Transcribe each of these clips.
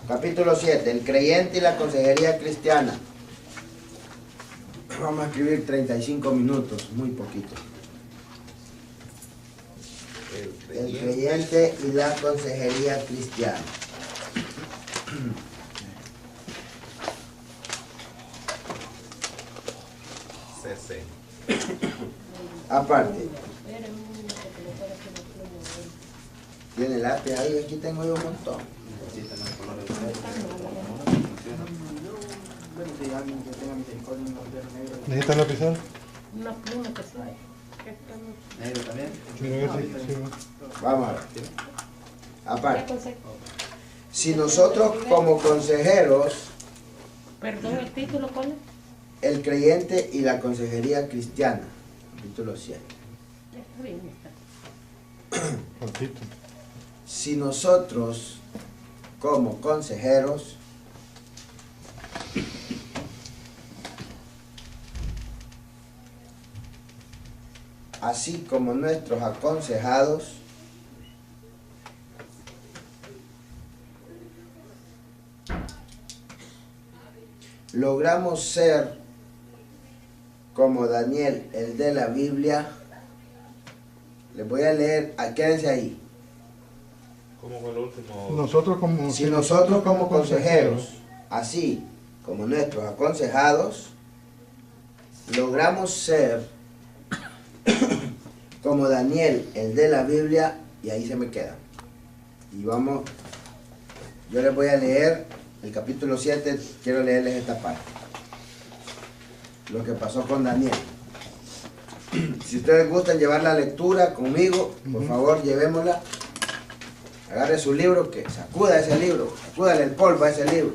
Capítulo 7, el creyente y la consejería cristiana. Vamos a escribir 35 minutos, muy poquito. El creyente y la consejería cristiana. Aparte. ¿Tiene lápiz ahí? Aquí tengo yo un montón. ¿Necesitas lapicero? Una pluma que sea. ¿Negro también? Mira, a ver si... Vamos a ver. Aparte. Si nosotros como consejeros, Perdón, ¿el título cuál es? el creyente y la consejería cristiana, capítulo 7. Está bien, está. Cortito. Si nosotros como consejeros así como nuestros aconsejados logramos ser como Daniel, el de la Biblia. Les voy a leer, quédense ahí. ¿Cómo fue el último? Nosotros como... Si nosotros como consejeros, así como nuestros aconsejados, logramos ser como Daniel, el de la Biblia, y ahí se me queda. Y vamos, yo les voy a leer el capítulo 7, quiero leerles esta parte. Lo que pasó con Daniel. Si ustedes gustan llevar la lectura conmigo, por favor llevémosla. Agarre su libro, que sacuda ese libro, sacúdale el polvo a ese libro.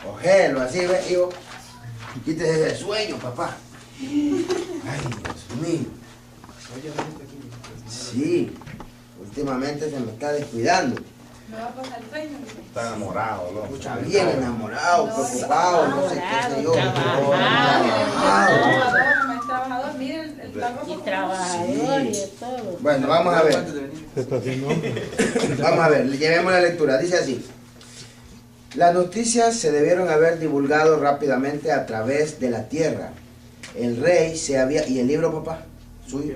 Cogelo así, ve, hijo. Quítese ese sueño, papá. Ay, Dios mío. Sí, últimamente se me está descuidando. Me va a pasar el sueño. Está enamorado, loco. Está bien enamorado, preocupado, no sé qué sé yo. Trabajado. Trabajador, miren el trabajo. Y trabajador y Sí. de todo. Bueno, vamos a ver. Se está haciendo hombre. Vamos a ver, llevemos la lectura. Dice así. Las noticias se debieron haber divulgado rápidamente a través de la tierra. El rey se había... ¿Y el libro, papá? Suyo.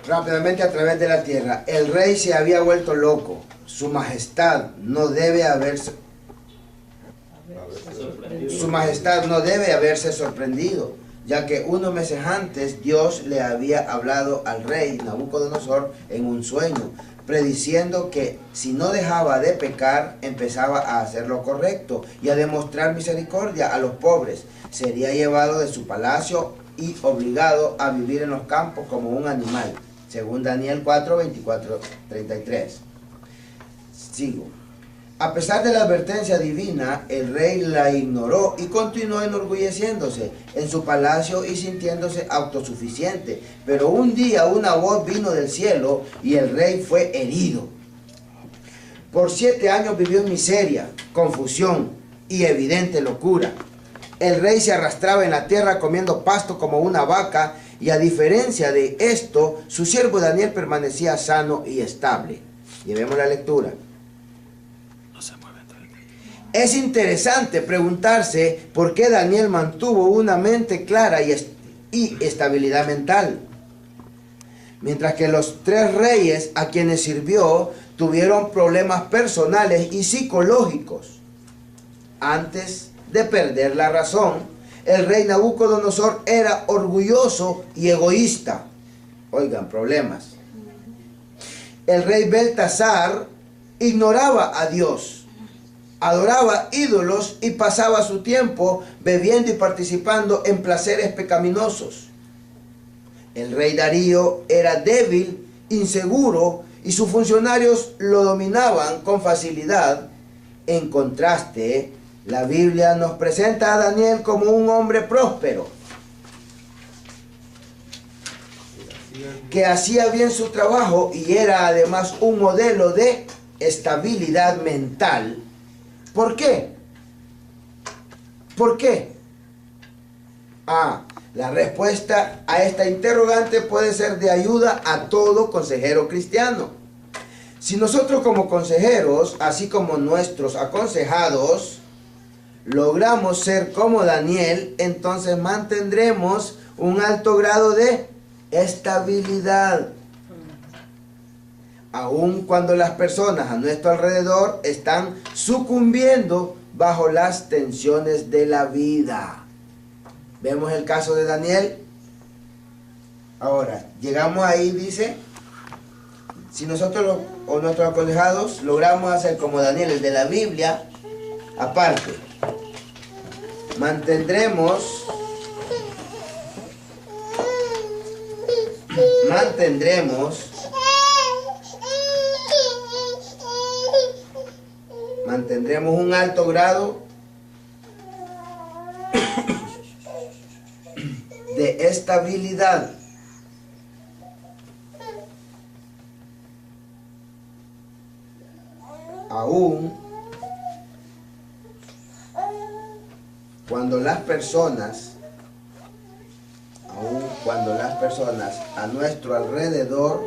Rápidamente a través de la tierra. El rey se había vuelto loco. Su majestad no debe haberse... Su majestad no debe haberse sorprendido, ya que unos meses antes Dios le había hablado al rey Nabucodonosor en un sueño, prediciendo que si no dejaba de pecar, empezaba a hacer lo correcto y a demostrar misericordia a los pobres. Sería llevado de su palacio y obligado a vivir en los campos como un animal, según Daniel 4, 24, 33. Sigo. A pesar de la advertencia divina, el rey la ignoró y continuó enorgulleciéndose en su palacio y sintiéndose autosuficiente. Pero un día una voz vino del cielo y el rey fue herido. Por 7 años vivió en miseria, confusión y evidente locura. El rey se arrastraba en la tierra comiendo pasto como una vaca, y a diferencia de esto, su siervo Daniel permanecía sano y estable. Llevemos la lectura. Es interesante preguntarse por qué Daniel mantuvo una mente clara y estabilidad mental, mientras que los 3 reyes a quienes sirvió tuvieron problemas personales y psicológicos. Antes de perder la razón, el rey Nabucodonosor era orgulloso y egoísta. Oigan, problemas. El rey Beltasar ignoraba a Dios, adoraba ídolos y pasaba su tiempo bebiendo y participando en placeres pecaminosos. El rey Darío era débil, inseguro, y sus funcionarios lo dominaban con facilidad. En contraste, la Biblia nos presenta a Daniel como un hombre próspero, que hacía bien su trabajo y era además un modelo de estabilidad mental. ¿Por qué? ¿Por qué? La respuesta a esta interrogante puede ser de ayuda a todo consejero cristiano. Si nosotros como consejeros, así como nuestros aconsejados, logramos ser como Daniel, entonces mantendremos un alto grado de estabilidad. Aun cuando las personas a nuestro alrededor están sucumbiendo bajo las tensiones de la vida. Vemos el caso de Daniel. Ahora, llegamos ahí, dice, si nosotros o nuestros aconsejados logramos hacer como Daniel, el de la Biblia, aparte, mantendremos un alto grado de estabilidad. Aún cuando las personas a nuestro alrededor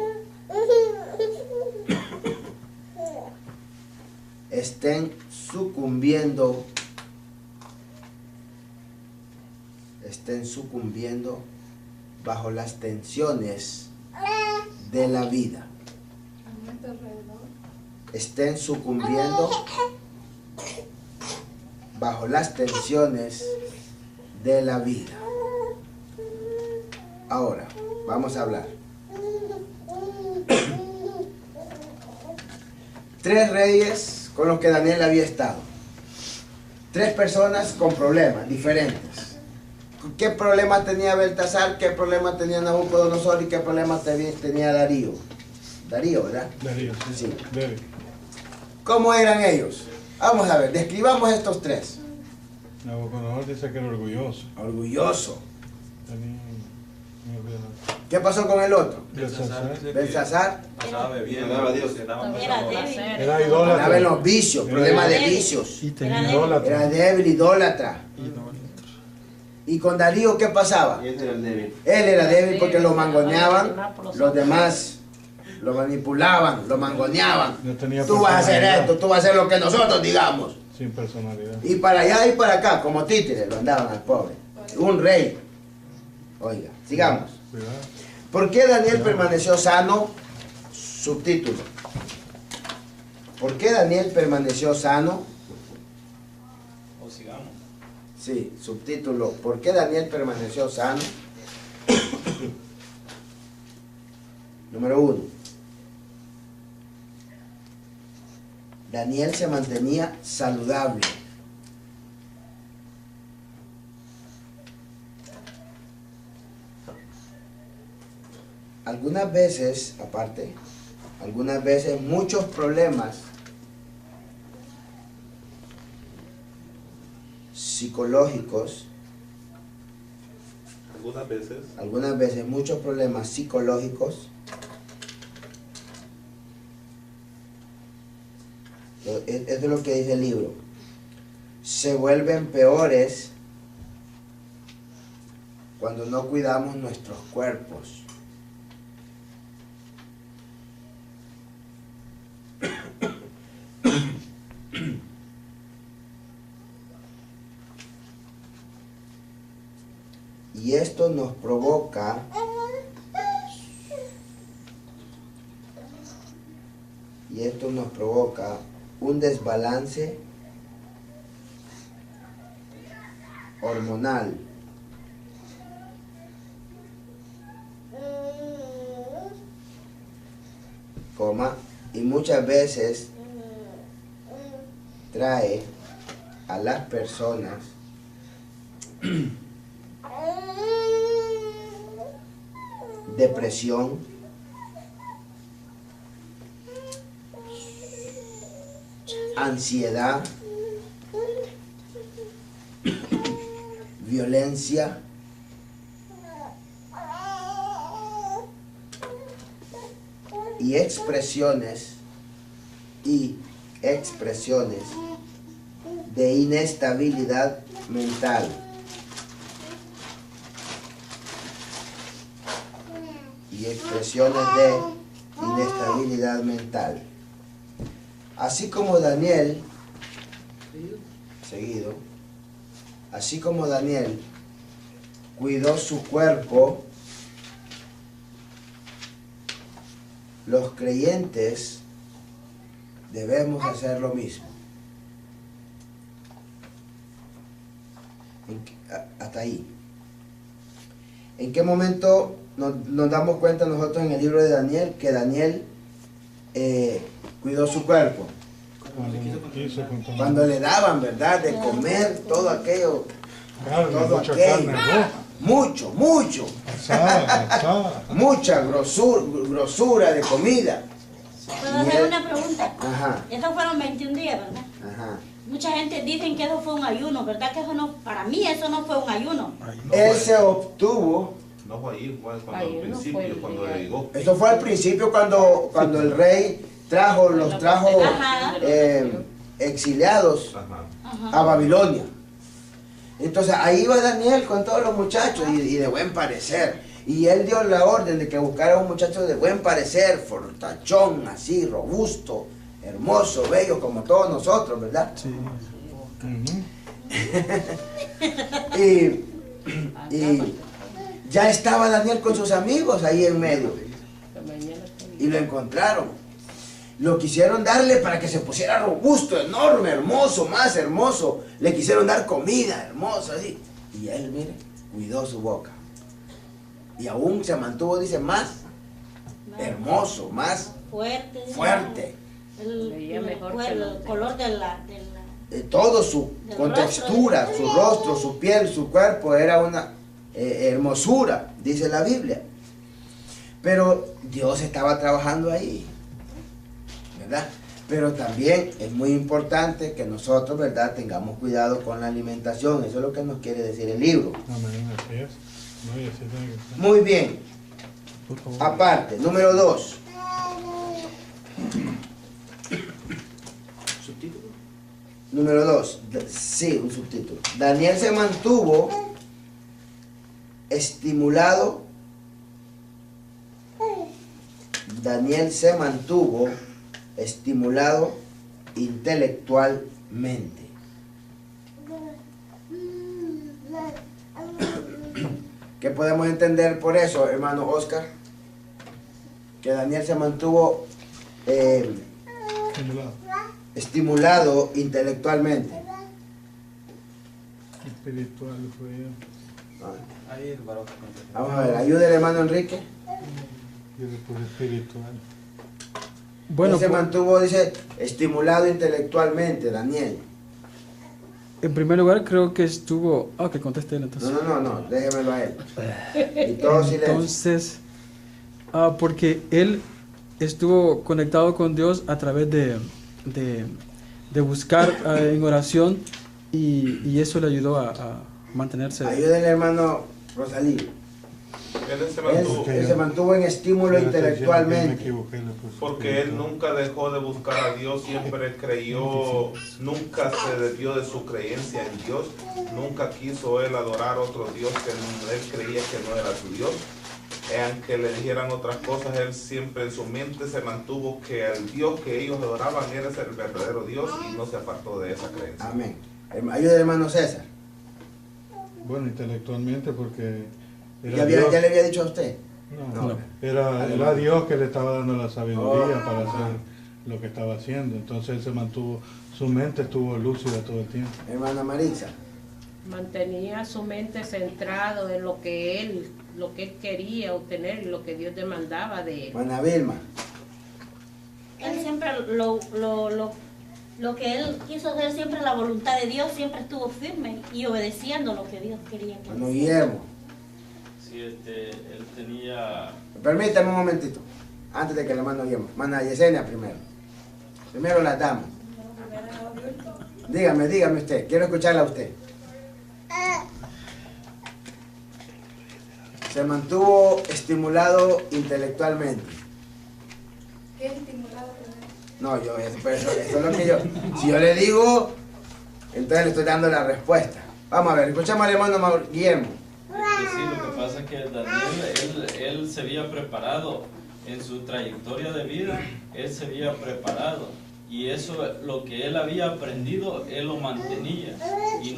estén sucumbiendo bajo las tensiones de la vida. A nuestro alrededor. Estén sucumbiendo bajo las tensiones de la vida. Ahora, vamos a hablar. 3 reyes con los que Daniel había estado. 3 personas con problemas diferentes. ¿Qué problema tenía Beltasar? ¿Qué problema tenía Nabucodonosor? ¿Y qué problema tenía Darío? Darío, ¿verdad? Darío, sí. Sí. Debe. ¿Cómo eran ellos? Vamos a ver, describamos estos 3. Nabucodonosor dice que era orgulloso. Orgulloso. Tenía... me olvidé la- ¿Qué pasó con el otro? Belsasar. Belsasar. Pasaba bebiendo, Era Dios. Era débil. Era Estaba en idólatra. los vicios, problema de vicios. Y tenía Era idólatra. Era débil, idólatra. ¿Y con Darío qué pasaba? Y ese era el débil. Él era débil porque lo mangoneaban, los demás lo manipulaban, lo mangoneaban. No tenía Tú vas a hacer personalidad. esto, tú vas a hacer lo que nosotros digamos. Sin personalidad. Y para allá y para acá, como títeres, lo andaban al pobre. Un rey. Oiga, sigamos. Cuidado. ¿Por qué Daniel permaneció sano? Subtítulo. ¿Por qué Daniel permaneció sano? O sigamos. Sí, subtítulo. ¿Por qué Daniel permaneció sano? Número 1. Daniel se mantenía saludable. Algunas veces muchos problemas psicológicos, Algunas veces. muchos problemas psicológicos, esto es lo que dice el libro, se vuelven peores cuando no cuidamos nuestros cuerpos. Y esto nos provoca un desbalance hormonal. Y muchas veces trae a las personas depresión, ansiedad, violencia, y expresiones de inestabilidad mental. Y expresiones de inestabilidad mental. así como Daniel, seguido, así como Daniel cuidó su cuerpo, los creyentes debemos hacer lo mismo. Hasta ahí. ¿En qué momento nos damos cuenta nosotros en el libro de Daniel que Daniel cuidó su cuerpo? Cuando le daban, ¿verdad?, de comer todo aquello, todo aquello. Mucho. Mucha grosura de comida. ¿Puedo hacer una pregunta? Ajá. Estos fueron 21 días, ¿verdad? Ajá. Mucha gente dice que eso fue un ayuno, ¿verdad? Que eso no, para mí eso no fue un ayuno. Él se obtuvo. No fue ahí, fue cuando Ahí al no principio, fue el cuando día. llegó. Eso fue al principio cuando el rey los trajo Ajá. exiliados Ajá. a Babilonia. Entonces ahí va Daniel con todos los muchachos y de buen parecer. Y él dio la orden de que buscara un muchacho de buen parecer, fortachón, así, robusto, hermoso, bello, como todos nosotros, ¿verdad? Sí. Y ya estaba Daniel con sus amigos ahí en medio. Y lo encontraron. Lo quisieron darle para que se pusiera robusto, enorme, hermoso, más hermoso. Le quisieron dar comida hermosa, así. Y él, mire, cuidó su boca. Y aún se mantuvo, dice, más hermoso, más fuerte. El color de la Todo con rostro. textura, su rostro, su piel, su cuerpo, era una hermosura, dice la Biblia. Pero Dios estaba trabajando ahí, ¿verdad? Pero también es muy importante que nosotros, ¿verdad?, tengamos cuidado con la alimentación. Eso es lo que nos quiere decir el libro. Amén, así es. No, y así tiene que ser. Muy bien. Por favor. Aparte, número 2. ¿Subtítulo? Número 2. Sí, un subtítulo. Daniel se mantuvo estimulado. Daniel se mantuvo estimulado intelectualmente. ¿Qué podemos entender por eso, hermano Oscar? Que Daniel se mantuvo estimulado intelectualmente. Espiritual fue yo. Ahí el varón. Vamos a ver, ayuda el hermano Enrique. Yo después espiritual. Bueno, Él se pues, mantuvo, dice, estimulado intelectualmente, Daniel. en primer lugar creo que estuvo... Ah, que conteste él entonces. No, déjemelo a él. Y todo silencio. Entonces, porque él estuvo conectado con Dios a través de buscar en oración y eso le ayudó a mantenerse. Ayuda el hermano Rosalí. Él se mantuvo en estímulo intelectualmente. Porque él nunca dejó de buscar a Dios, siempre creyó, nunca se desvió de su creencia en Dios, nunca quiso él adorar a otro Dios que él creía que no era su Dios. Aunque le dijeran otras cosas, él siempre en su mente se mantuvo que el Dios que ellos adoraban era el verdadero Dios y no se apartó de esa creencia. Amén. Ayuda el hermano César. Bueno, intelectualmente porque ¿Ya le había dicho a usted? No. Era Dios que le estaba dando la sabiduría para hacer lo que estaba haciendo. Entonces él se mantuvo, su mente estuvo lúcida todo el tiempo. Hermana Marisa. Mantenía su mente centrado en lo que él quería obtener y lo que Dios demandaba de él. Hermana Vilma. Él siempre lo que él quiso hacer, siempre la voluntad de Dios, siempre estuvo firme y obedeciendo lo que Dios quería. Hermano Guillermo. Sí, él tenía... Permítame un momentito, antes de que le mando Guillermo. Hermana Yesenia primero. Primero las damas. Dígame usted, quiero escucharla a usted. Se mantuvo estimulado intelectualmente. ¿Qué estimulado? No, eso es lo que yo... Si yo le digo, entonces le estoy dando la respuesta. Vamos a ver, escuchamos al hermano Guillermo. Sí, lo que pasa es que Daniel, él se había preparado en su trayectoria de vida, él se había preparado y eso, lo que él había aprendido, él lo mantenía. Y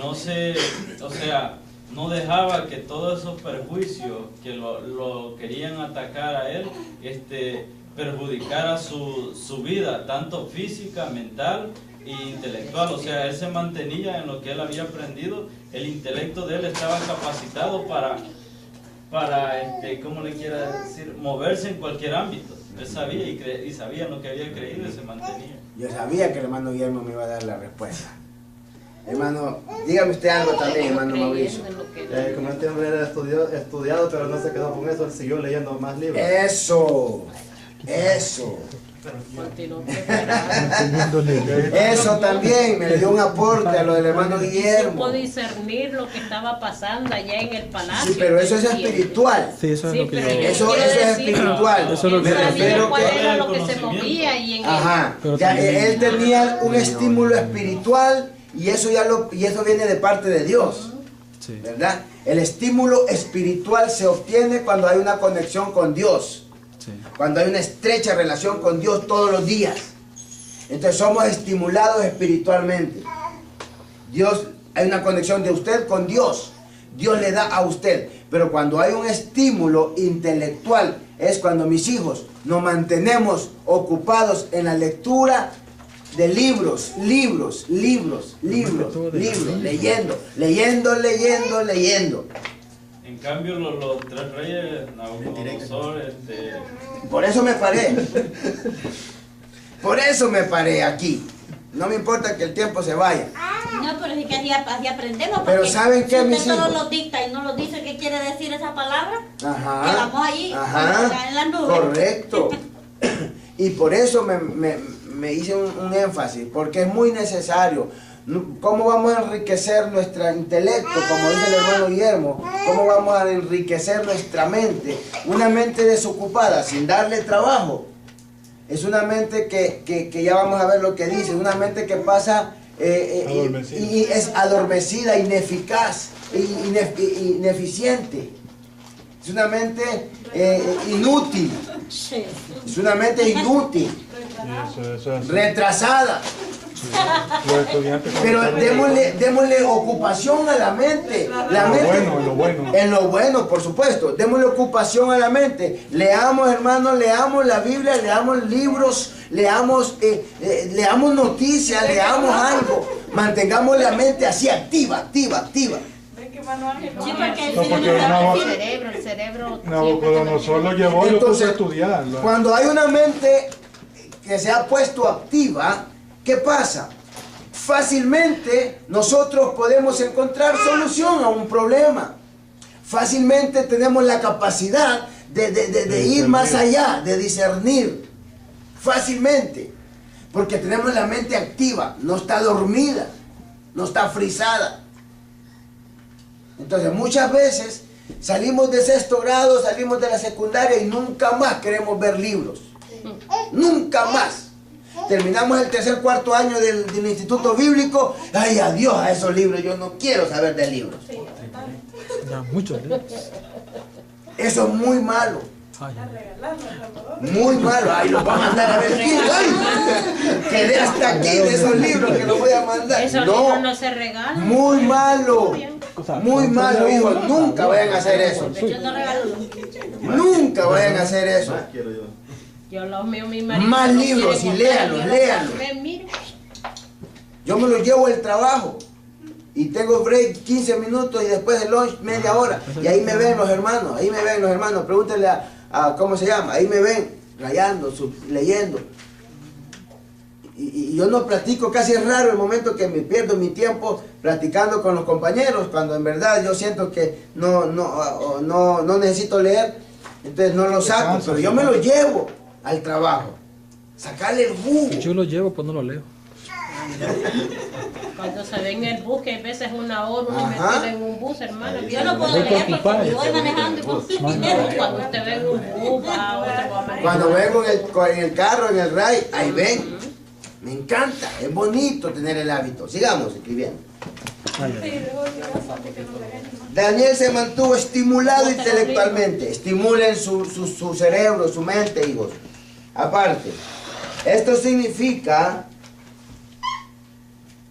no dejaba que todos esos perjuicios que lo querían atacar a él, perjudicara su vida, tanto física, mental e intelectual. O sea, él se mantenía en lo que él había aprendido. El intelecto de él estaba capacitado para ¿cómo le quiera decir? Moverse en cualquier ámbito. Él sabía y sabía en lo que había creído y se mantenía. Yo sabía que el hermano Guillermo me iba a dar la respuesta. Hermano, dígame usted algo también, hermano Mauricio. Como este hombre era estudiado, pero no se quedó con eso, él siguió leyendo más libros. Eso. Eso también me dio un aporte a lo del hermano Guillermo. Supo discernir lo que estaba pasando allá en el palacio. Sí, pero eso es espiritual. Sí, eso es lo que yo... Eso es espiritual. Eso es lo que Él sabía yo... cuál era lo que se movía y en Ajá. Pero Ya, también- él tenía un estímulo espiritual y eso viene de parte de Dios. Sí. ¿Verdad? El estímulo espiritual se obtiene cuando hay una conexión con Dios. Sí. Cuando hay una estrecha relación con Dios todos los días. Entonces somos estimulados espiritualmente. Hay una conexión de usted con Dios. Dios le da a usted. Pero cuando hay un estímulo intelectual, es cuando mis hijos nos mantenemos ocupados en la lectura de libros, leyendo. En cambio, los tres reyes, Nabucodonosor, Por eso me paré aquí. No me importa que el tiempo se vaya. No, pero es que así aprendemos. Pero porque ¿saben qué, si mis usted solo hijos? lo dicta y no lo dice qué quiere decir esa palabra, Ajá. quedamos allí en las nubes. Correcto. Y por eso me hice un énfasis, porque es muy necesario. ¿Cómo vamos a enriquecer nuestro intelecto? Como dice el hermano Guillermo, ¿cómo vamos a enriquecer nuestra mente? Una mente desocupada, sin darle trabajo. Es una mente que ya vamos a ver lo que dice, una mente que pasa y es adormecida, ineficaz, ineficiente. Es una mente inútil. Sí. Es una mente inútil, Eso es así. retrasada. Los estudiantes Pero cuando démosle ocupación a la mente. La mente en lo bueno. En lo bueno, por supuesto. Démosle ocupación a la mente. Leamos, hermanos, leamos la Biblia, leamos libros, leamos noticias, leamos algo. Mantengamos la mente así activa. Sí, porque No, porque el cerebro Nabucodonosor lo llevó y lo puso a estudiar. Cuando hay una mente que se ha puesto activa, ¿qué pasa? Fácilmente nosotros podemos encontrar solución a un problema. Fácilmente tenemos la capacidad de ir más allá, de discernir. Fácilmente. Porque tenemos la mente activa, no está dormida, no está frisada. Entonces muchas veces salimos de sexto grado, salimos de la secundaria y nunca más queremos ver libros. Nunca más. Terminamos el tercer, cuarto año del instituto bíblico. Ay, adiós a esos libros, yo no quiero saber de libros. Ya, muchos libros. Eso es muy malo. Ay, Muy malo. Ay, los va a mandar a ver. Ay, quedé hasta aquí de esos libros que los voy a mandar. Esos libros no se regalan. Muy malo. Muy malo, hijos. Nunca vayan a hacer eso. yo no regalo. Nunca vayan a hacer eso. Quiero yo. Yo los míos, mi marido. Más no libros quiere y léanlos, mostrar. léanlos. Ven, mire. Yo me los llevo al trabajo y tengo break 15 minutos y después de lunch media hora. Y ahí me ven los hermanos, Pregúntenle a ¿cómo se llama? Ahí me ven, rayando, leyendo. Y yo no platico, casi es raro el momento que me pierdo mi tiempo platicando con los compañeros, cuando en verdad yo siento que no necesito leer, entonces no lo saco, pero yo me lo llevo al trabajo. Sacarle el jugo. yo lo llevo, pues no lo leo. Cuando se ve en el bus, que a veces una hora uno Ajá. metido en un bus, hermano. Yo no puedo leer porque voy manejando y con dinero. Cuando usted ve en un bus, va otro va a manejar. Cuando vengo en el carro, en el ray, ahí ven. Me encanta, es bonito tener el hábito. Sigamos escribiendo. Daniel se mantuvo estimulado intelectualmente. Estimulen su cerebro, su mente, hijos. Aparte, esto significa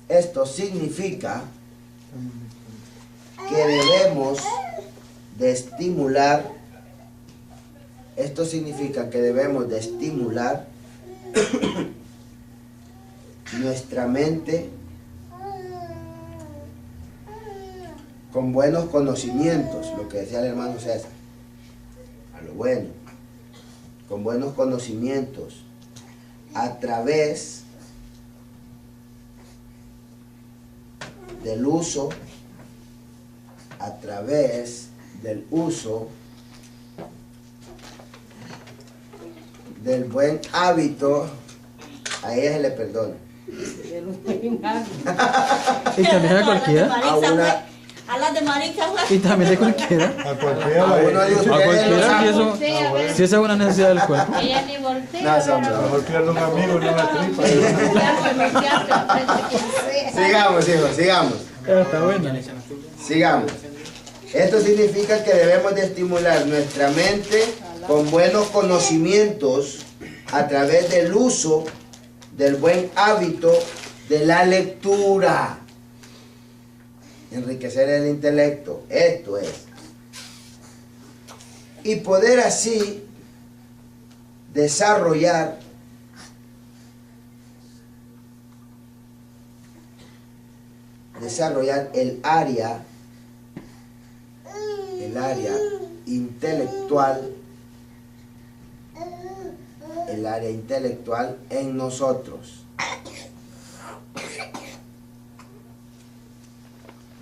Esto significa que debemos de estimular, nuestra mente con buenos conocimientos, lo que decía el hermano César, a lo bueno, con buenos conocimientos, a través del uso del buen hábito. A ella se le perdona. Y también a cualquiera. A la de Marica, Y también de cualquiera. A cualquiera. A uno de ustedes A cualquiera, si lo eso, si esa es una necesidad del cuerpo. Ella ni voltea. No, son A lo mejor pierde un amigo en una tripa. Sigamos, hijos, sigamos. Está bueno. Sigamos. Esto significa que debemos de estimular nuestra mente con buenos conocimientos a través del uso del buen hábito de la lectura. Enriquecer el intelecto, esto es. Y poder así desarrollar el área intelectual en nosotros.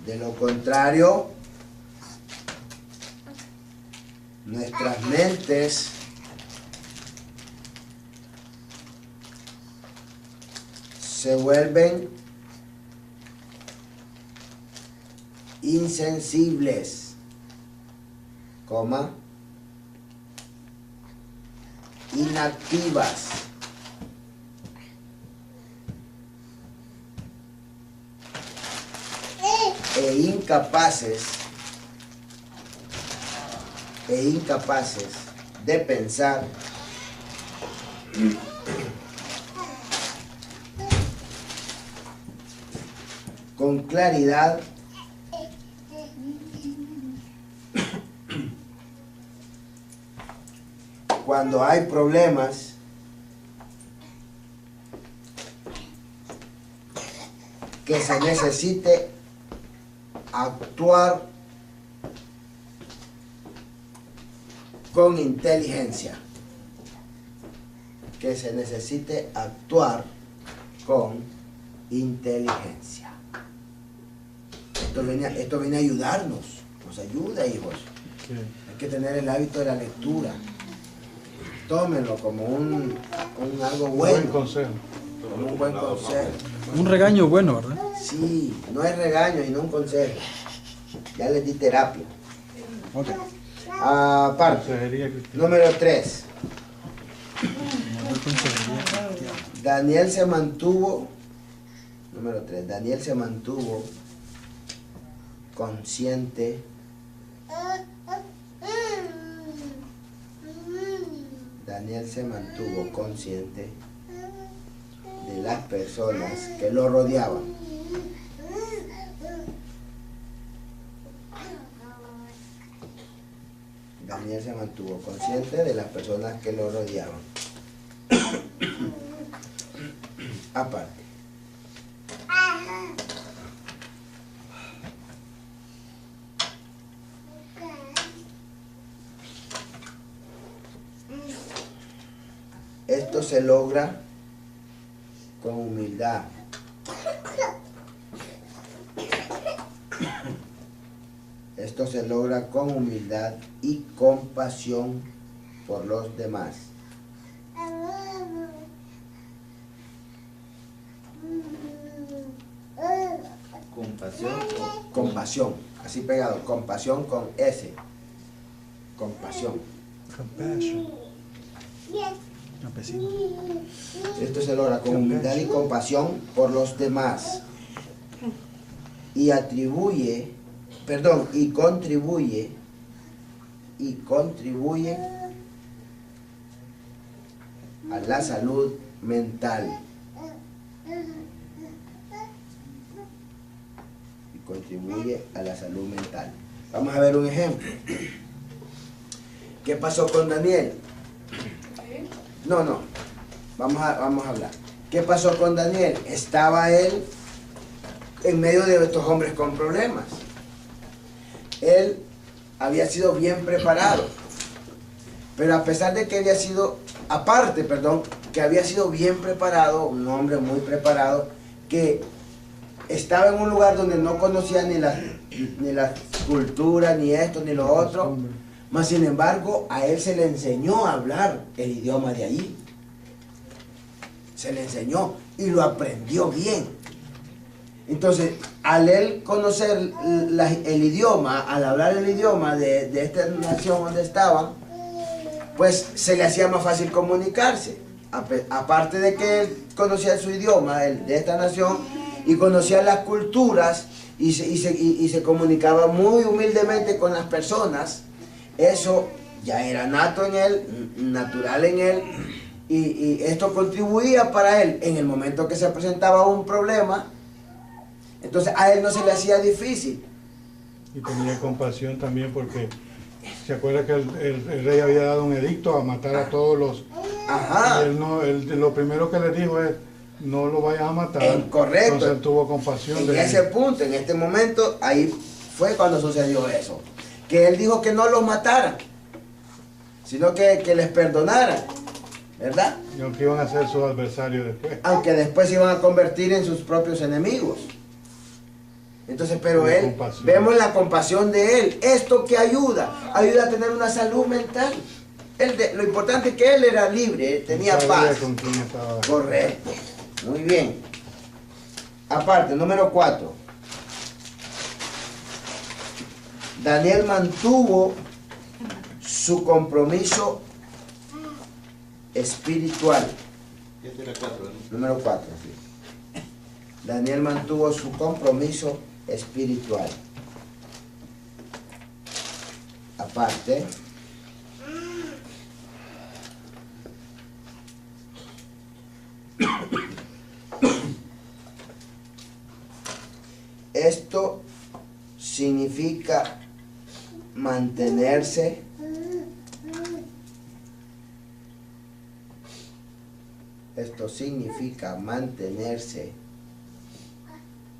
De lo contrario, nuestras mentes se vuelven insensibles, inactivas, e incapaces de pensar con claridad cuando hay problemas que se necesite actuar con inteligencia, Esto viene a ayudarnos, nos ayuda, hijos. Sí. Hay que tener el hábito de la lectura. Tómenlo como un algo bueno. Buen consejo. Como un buen consejo. Un regaño bueno, ¿verdad? Sí, no es regaño y no un consejo. Ya les di terapia. Ok. Aparte, Consejería cristiana. número 3. Daniel se mantuvo consciente de las personas que lo rodeaban. Daniel se mantuvo consciente de las personas que lo rodeaban. Aparte, esto se logra con humildad. Esto se logra con humildad y compasión por los demás. Compasión, así pegado, compasión con S. Compasión. Compassion. Campesino. Esto se logra con humildad y compasión por los demás. Y contribuye a la salud mental. contribuye a la salud mental. Vamos a ver un ejemplo. ¿Qué pasó con Daniel? No, vamos a hablar. ¿Qué pasó con Daniel? Estaba él en medio de estos hombres con problemas. Él había sido bien preparado, pero a pesar de que había sido, que había sido bien preparado, un hombre muy preparado, que estaba en un lugar donde no conocía ni la cultura, ni esto, ni lo otro, mas sin embargo a él se le enseñó a hablar el idioma de allí. Se le enseñó y lo aprendió bien. Entonces, al él conocer el idioma, al hablar el idioma de esta nación donde estaban, pues se le hacía más fácil comunicarse. Aparte de que él conocía su idioma de esta nación y conocía las culturas y se comunicaba muy humildemente con las personas, eso ya era nato en él, natural en él, y esto contribuía para él en el momento que se presentaba un problema. Entonces a él no se le hacía difícil. Y tenía compasión también porque se acuerda que el rey había dado un edicto a matar a todos los... Ajá. Y él lo primero que le dijo es, no lo vayas a matar. Correcto. Entonces él tuvo compasión en de ese él. punto, en este momento, ahí fue cuando sucedió eso. Que él dijo que no los mataran, sino que les perdonaran, ¿verdad? Y aunque iban a ser sus adversarios después. Aunque después se iban a convertir en sus propios enemigos. Entonces, pero él, vemos la compasión de él. Esto que ayuda a tener una salud mental. Lo importante es que él era libre, tenía paz. Con quién estaba. Correcto. Muy bien. Aparte, número 4. Daniel mantuvo su compromiso espiritual. Este era 4, ¿no? Número 4, sí. Daniel mantuvo su compromiso espiritual. Aparte, esto significa mantenerse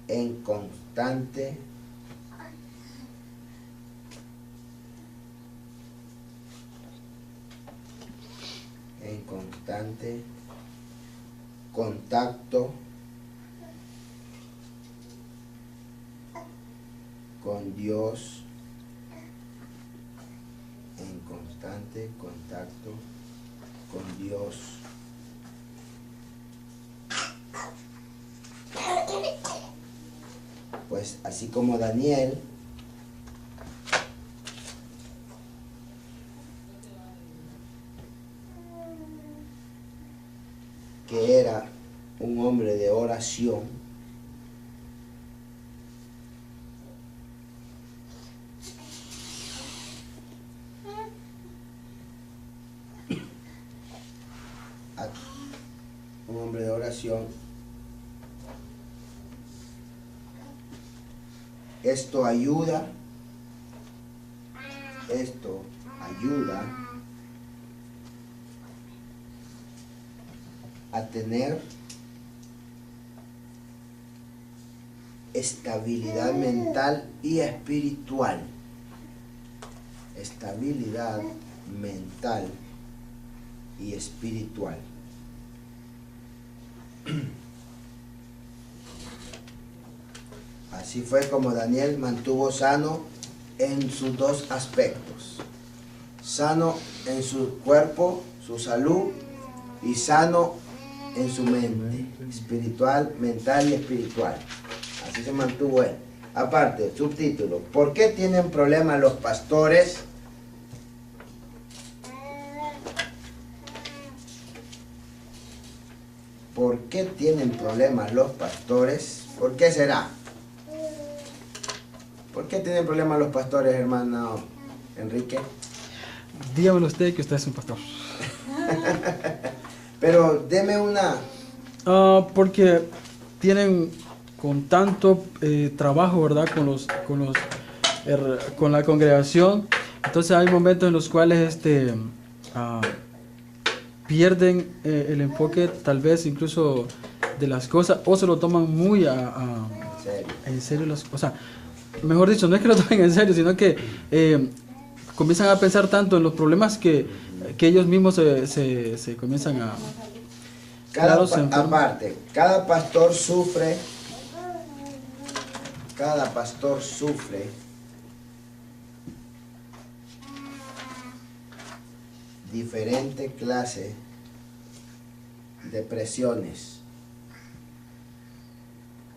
en constante contacto con Dios, en constante contacto con Dios. Pues así como Daniel que era un hombre de oración, esto ayuda a tener estabilidad mental y espiritual. Estabilidad mental y espiritual. Así fue como Daniel mantuvo sano en sus dos aspectos. Sano en su cuerpo, su salud, y sano en su mente, espiritual, mental y espiritual. Así se mantuvo él. Aparte, subtítulo: ¿por qué tienen problemas los pastores? ¿Por qué tienen problemas los pastores? ¿Por qué será? ¿Por qué tienen problemas los pastores, hermano Enrique? Dígamelo usted, que usted es un pastor. Pero deme una... Porque tienen con tanto trabajo, ¿verdad? Con la congregación. Entonces hay momentos en los cuales pierden el enfoque tal vez incluso de las cosas, o se lo toman muy en serio las cosas. Mejor dicho, no es que lo tomen en serio, sino que comienzan a pensar tanto en los problemas que ellos mismos se comienzan a... Aparte, cada pastor sufre diferente clase de presiones.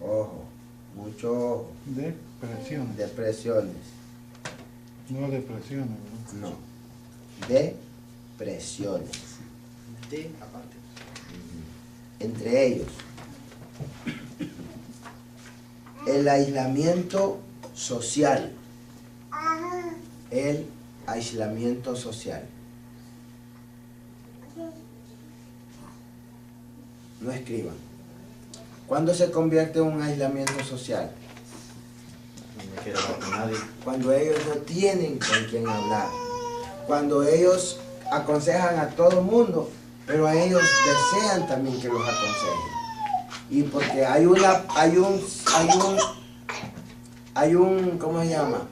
Ojo, mucho ojo. Depresiones. Depresiones. No depresiones, ¿verdad? No. Depresiones. De aparte. Entre ellos, el aislamiento social. El aislamiento social. No escriban. ¿Cuándo se convierte en un aislamiento social? No quiero hablar con nadie. Cuando ellos no tienen con quién hablar. Cuando ellos aconsejan a todo el mundo, pero ellos desean también que los aconsejen. Y porque hay un, ¿cómo se llama?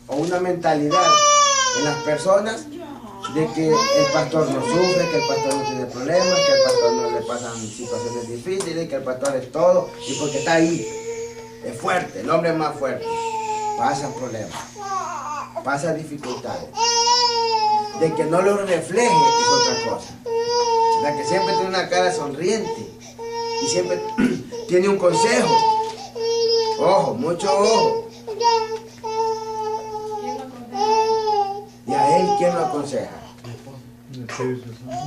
O una mentalidad en las personas de que el pastor no sufre, que el pastor no tiene problemas, que el pastor no le pasan situaciones difíciles, que el pastor es todo, y porque está ahí, es fuerte, el hombre es más fuerte, pasa problemas, pasa dificultades. De que no lo refleje es otra cosa. La que siempre tiene una cara sonriente y siempre tiene un consejo. Ojo, mucho ojo. ¿Y a él quién lo aconseja?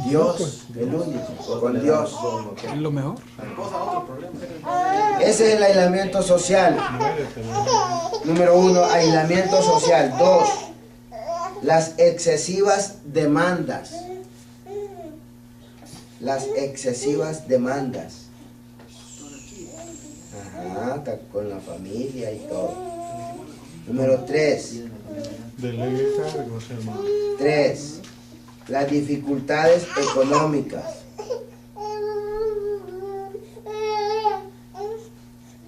Dios, el único, con Dios. ¿Es lo mejor? Ese es el aislamiento social. Número 1, aislamiento social. 2, las excesivas demandas. Las excesivas demandas. Ajá, con la familia y todo. Número 3. Delegue cargos, hermano. 3. Las dificultades económicas.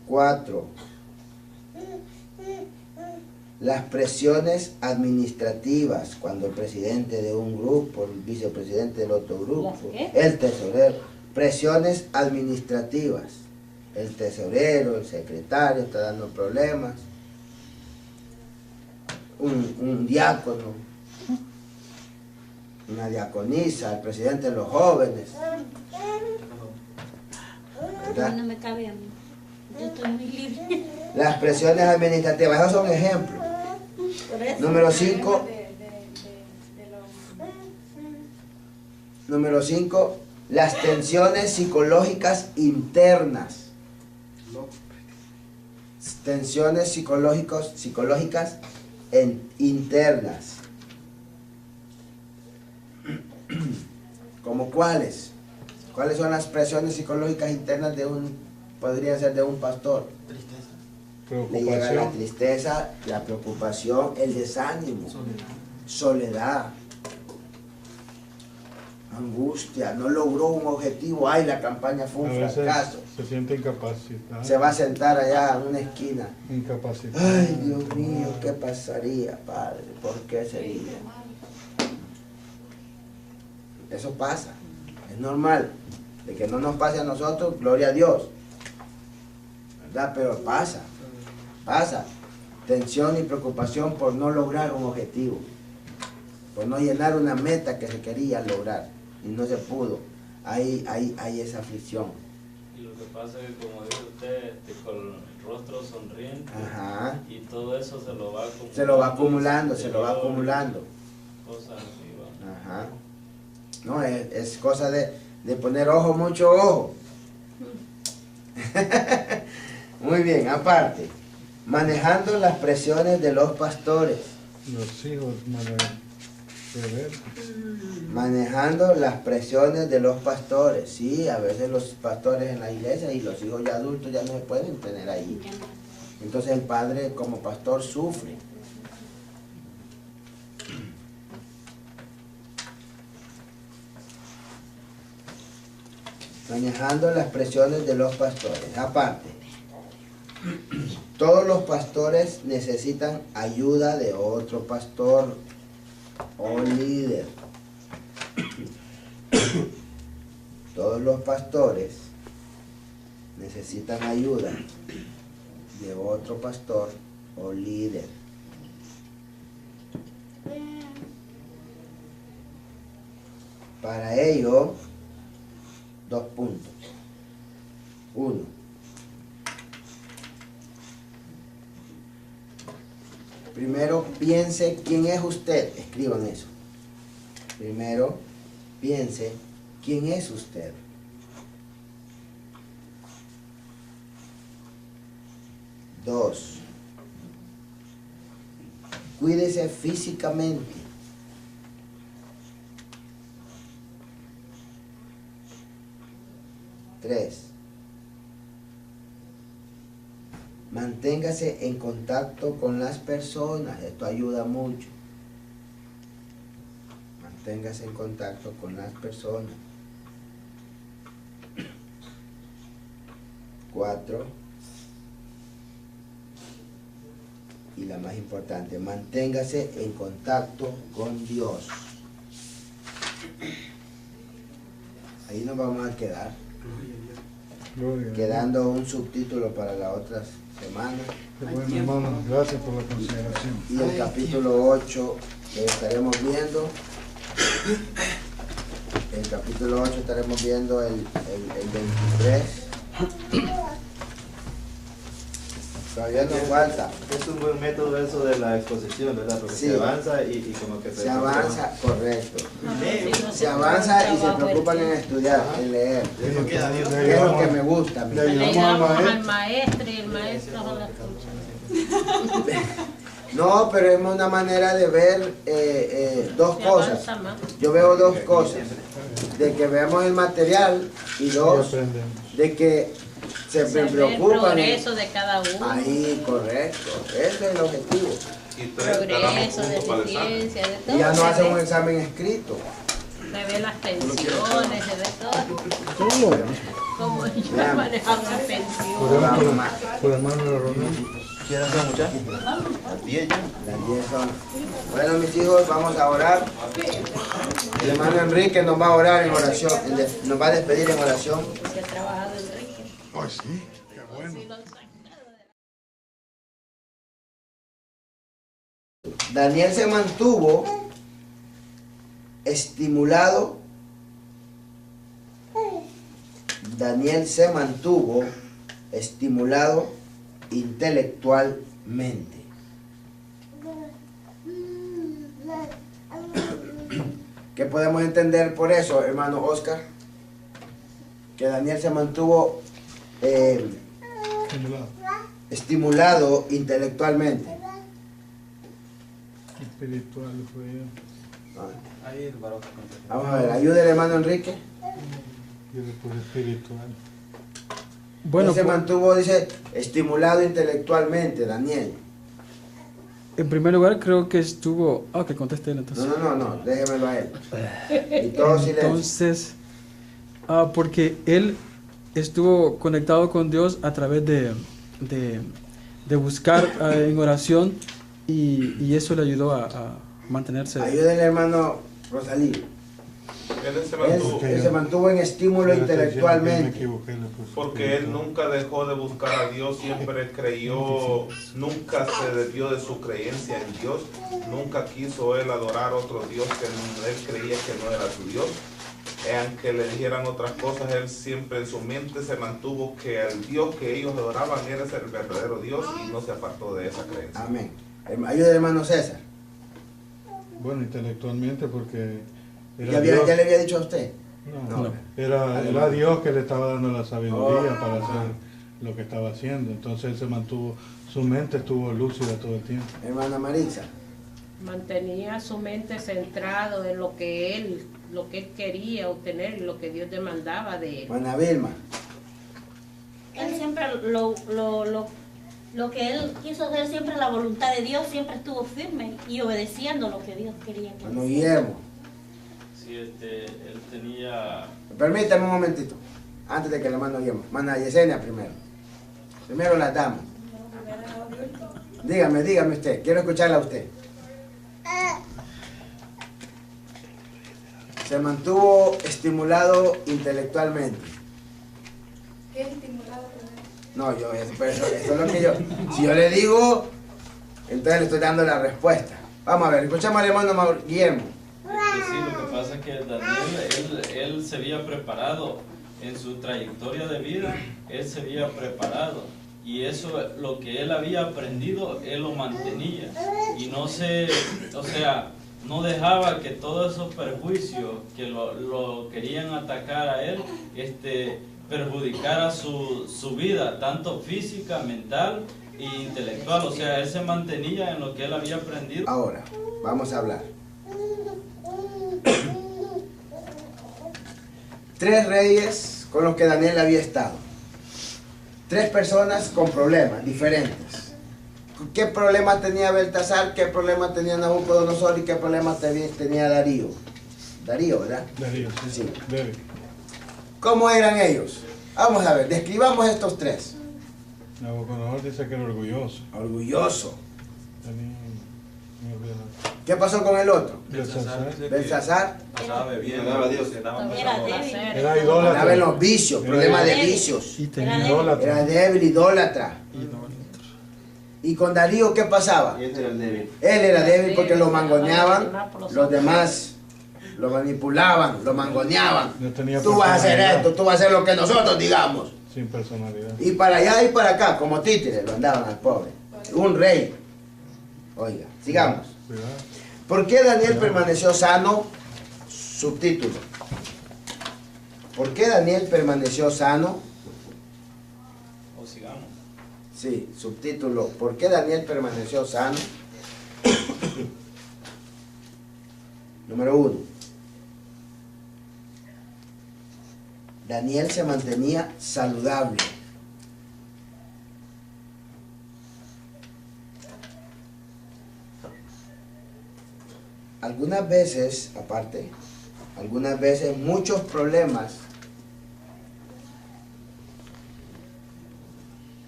4. Las presiones administrativas, cuando el presidente de un grupo, el vicepresidente del otro grupo, el tesorero, presiones administrativas, el tesorero, el secretario está dando problemas, un diácono, una diaconisa, el presidente de los jóvenes, ¿verdad? No me cabe a mí, yo estoy muy libre. Las presiones administrativas, esos son ejemplos. Número 5. Número 5. Las tensiones psicológicas internas. Tensiones psicológicas internas. ¿Cómo cuáles? ¿Cuáles son las presiones psicológicas internas podría ser de un pastor? Le llega la tristeza, la preocupación, el desánimo, soledad, angustia, no logró un objetivo, ay, la campaña fue un fracaso. Se siente incapacitado. Se va a sentar allá en una esquina. Incapacitado. Ay, Dios mío, ¿qué pasaría, Padre? ¿Por qué sería? Eso pasa, es normal. De que no nos pase a nosotros, gloria a Dios, ¿verdad? Pero pasa. Tensión y preocupación por no lograr un objetivo, por no llenar una meta que se quería lograr y no se pudo. Hay esa aflicción. Y lo que pasa es que, como dice usted, con el rostro sonriente, Ajá. y todo eso se lo va acumulando. Se lo va acumulando. Cosas así, ¿va? Ajá. No, es cosa de poner ojo, mucho ojo. Muy bien, aparte. Manejando las presiones de los pastores. Los hijos manejan. Manejando las presiones de los pastores. Sí, a veces los pastores en la iglesia y los hijos ya adultos ya no se pueden tener ahí. Entonces el padre como pastor sufre. Manejando las presiones de los pastores. Aparte, todos los pastores necesitan ayuda de otro pastor o líder. Todos los pastores necesitan ayuda de otro pastor o líder. Para ello, 2 puntos. 1. Primero piense quién es usted. Escriban eso. Primero piense quién es usted. 2. Cuídese físicamente. 3. Manténgase en contacto con las personas. Esto ayuda mucho. Manténgase en contacto con las personas. 4. Y la más importante, manténgase en contacto con Dios. Ahí nos vamos a quedar. Quedando un subtítulo para la otra semana. Bueno, hermano, gracias por la consideración. Y el capítulo 8 que estaremos viendo. El capítulo 8 estaremos viendo el 23. Todavía nos falta. Es un buen método eso de la exposición, ¿verdad? Porque Sí. se avanza y como que Se avanza, correcto. Sí, Se avanza y se preocupan en estudiar, en leer. No queda Dios. Que es lo que me gusta a mí. Le Le ayudamos damos al al maestro. maestro y el maestro no la escucha. No, pero es una manera de ver dos Se cosas. avanza más. Yo veo dos cosas. De que veamos el material y Y dos, aprendemos. de que se Se ve el preocupan. progreso de cada uno. Ahí, correcto. Ese es el objetivo. Y 3, Progreso, puntos para el examen. deficiencia, de todo. Y ya no se hacen un ve. examen escrito. Se ve las pensiones, se ve todo. Cómo ellos Vean. manejan la pensión. Por hermano de la reunión. ¿Quieren hacer muchachos? Las 10 ya. Las 10 son. Bueno, mis hijos, vamos a orar. El hermano Enrique nos va a orar en oración, nos va a despedir en oración. Que ha trabajado Enrique. Ay, sí, qué bueno. Daniel se mantuvo estimulado. Daniel se mantuvo estimulado intelectualmente. ¿Qué podemos entender por eso, hermano Oscar? Que Daniel se mantuvo Estimulado. estimulado intelectualmente. Espiritual fue yo. ahí el varón contesta. Vamos a ver, ayude el hermano Enrique. Y después espiritual. Bueno, Él se mantuvo, dice, estimulado intelectualmente, Daniel. en primer lugar creo que estuvo... Ah, que conteste él entonces. No, déjemelo a él. Y todo silencio. Entonces, porque él estuvo conectado con Dios a través de buscar en oración y eso le ayudó a mantenerse. Ayúdenle, hermano Rosalí. Él se mantuvo en estímulo intelectualmente. Porque él nunca dejó de buscar a Dios, siempre creyó, nunca se desvió de su creencia en Dios, nunca quiso él adorar a otro Dios que él creía que no era su Dios. Aunque le dijeran otras cosas, él siempre en su mente se mantuvo que el Dios que ellos adoraban era el verdadero Dios y no se apartó de esa creencia. Amén. Ayude al hermano César. Bueno, intelectualmente porque ¿Ya le había dicho a usted? No, No. Era Dios que le estaba dando la sabiduría Oh. para hacer lo que estaba haciendo. Entonces él se mantuvo, su mente estuvo lúcida todo el tiempo. Hermana Marisa. mantenía su mente centrado en lo que él quería obtener, lo que Dios demandaba de él. Juana Vilma. Él siempre lo que él quiso hacer, siempre la voluntad de Dios, siempre estuvo firme y obedeciendo lo que Dios quería que Bueno, Guillermo. Sí, él tenía... Permítame un momentito, antes de que le mando Guillermo. Mana Yesenia primero. Primero las damas. Dígame usted, quiero escucharla a usted. Se mantuvo estimulado intelectualmente. ¿Qué es estimulado? No, eso es lo que yo... Si yo le digo, entonces le estoy dando la respuesta. Vamos a ver, escuchamos al hermano Guillermo. Sí, lo que pasa es que Daniel, él se había preparado en su trayectoria de vida, él se había preparado. Y eso, lo que él había aprendido, él lo mantenía. Y no no dejaba que todos esos perjuicios que lo querían atacar a él, perjudicara su vida, tanto física, mental e intelectual. O sea, él se mantenía en lo que él había aprendido. Ahora, vamos a hablar. 3 reyes con los que Daniel había estado. 3 personas con problemas diferentes. ¿Qué problema tenía Beltasar? ¿Qué problema tenía Nabucodonosor? ¿Y qué problema tenía Darío? Darío, ¿verdad? Darío, sí. Debe. ¿Cómo eran ellos? Vamos a ver, describamos estos 3. Nabucodonosor dice que era orgulloso. Orgulloso. Me olvidé. ¿Qué pasó con el otro? Belsasar. Pasaba bebiendo, daba a Dios. Era débil. Era idólatra. Andaba en los vicios, problemas de débil. vicios. Y tenía Era idólatra. Era débil, idólatra. ¿Y con Darío qué pasaba? Y ese era el débil. Él era débil porque lo mangoneaban, los demás lo manipulaban, lo mangoneaban. No tenía Tú vas a hacer personalidad. esto, tú vas a hacer lo que nosotros digamos. Sin personalidad. Y para allá y para acá, como títeres, lo andaban al pobre. Un rey. Oiga, sigamos. Cuidado. ¿Por qué Daniel permaneció sano? Subtítulo. ¿Por qué Daniel permaneció sano? O sigamos. Sí, subtítulo. ¿Por qué Daniel permaneció sano? Número 1. Daniel se mantenía saludable. Algunas veces, aparte, muchos problemas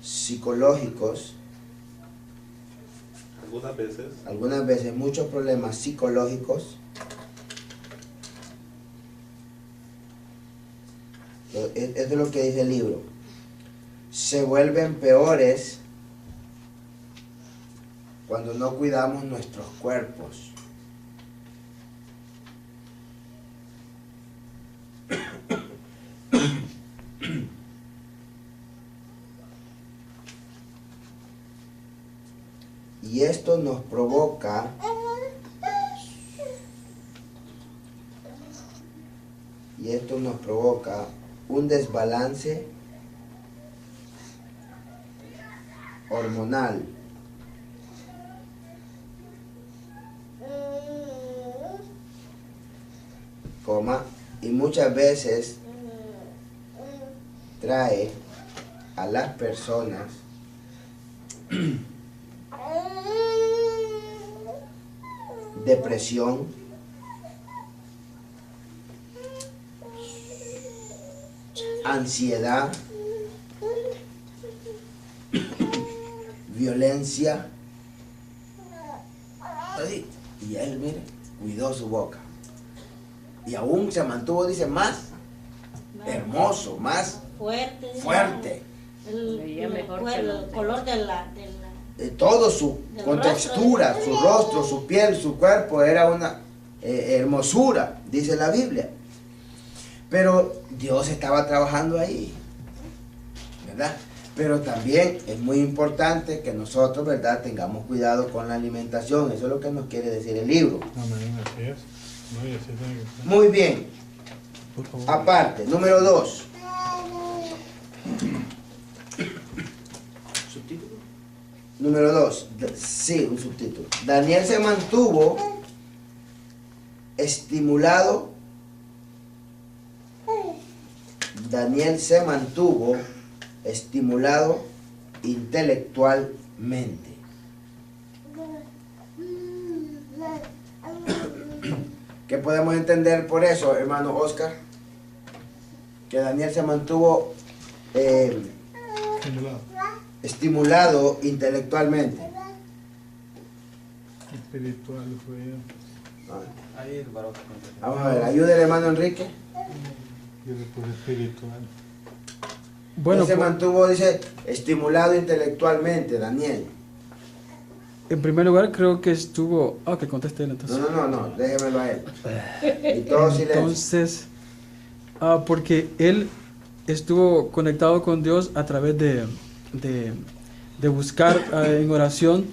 psicológicos, algunas veces muchos problemas psicológicos, esto es lo que dice el libro, se vuelven peores cuando no cuidamos nuestros cuerpos. Y esto nos provoca un desbalance hormonal. Y muchas veces trae a las personas depresión, ansiedad, violencia. Y él, mire, cuidó su boca. Y aún se mantuvo, dice, más hermoso, más fuerte. El color de todo con rostro. textura, su rostro, su piel, su cuerpo, era una hermosura, dice la Biblia. Pero Dios estaba trabajando ahí, ¿verdad? Pero también es muy importante que nosotros, ¿verdad?, tengamos cuidado con la alimentación. Eso es lo que nos quiere decir el libro. Amén, así es. No, y así tiene que ser. Muy bien. Por favor. Aparte, número 2. Número 2. Sí, un subtítulo. Daniel se mantuvo estimulado. Daniel se mantuvo estimulado intelectualmente. ¿Qué podemos entender por eso, hermano Oscar? Que Daniel se mantuvo estimulado intelectualmente. Espiritual fue yo. Ahí el varón. Vamos a ver, ayude el hermano Enrique. Yo le puse espiritual. Bueno, Él se mantuvo, dice, estimulado intelectualmente, Daniel. en primer lugar creo que estuvo... Ah, que conteste él entonces. No, déjemelo a él. Y todo silencio. Entonces, porque él estuvo conectado con Dios a través de buscar en oración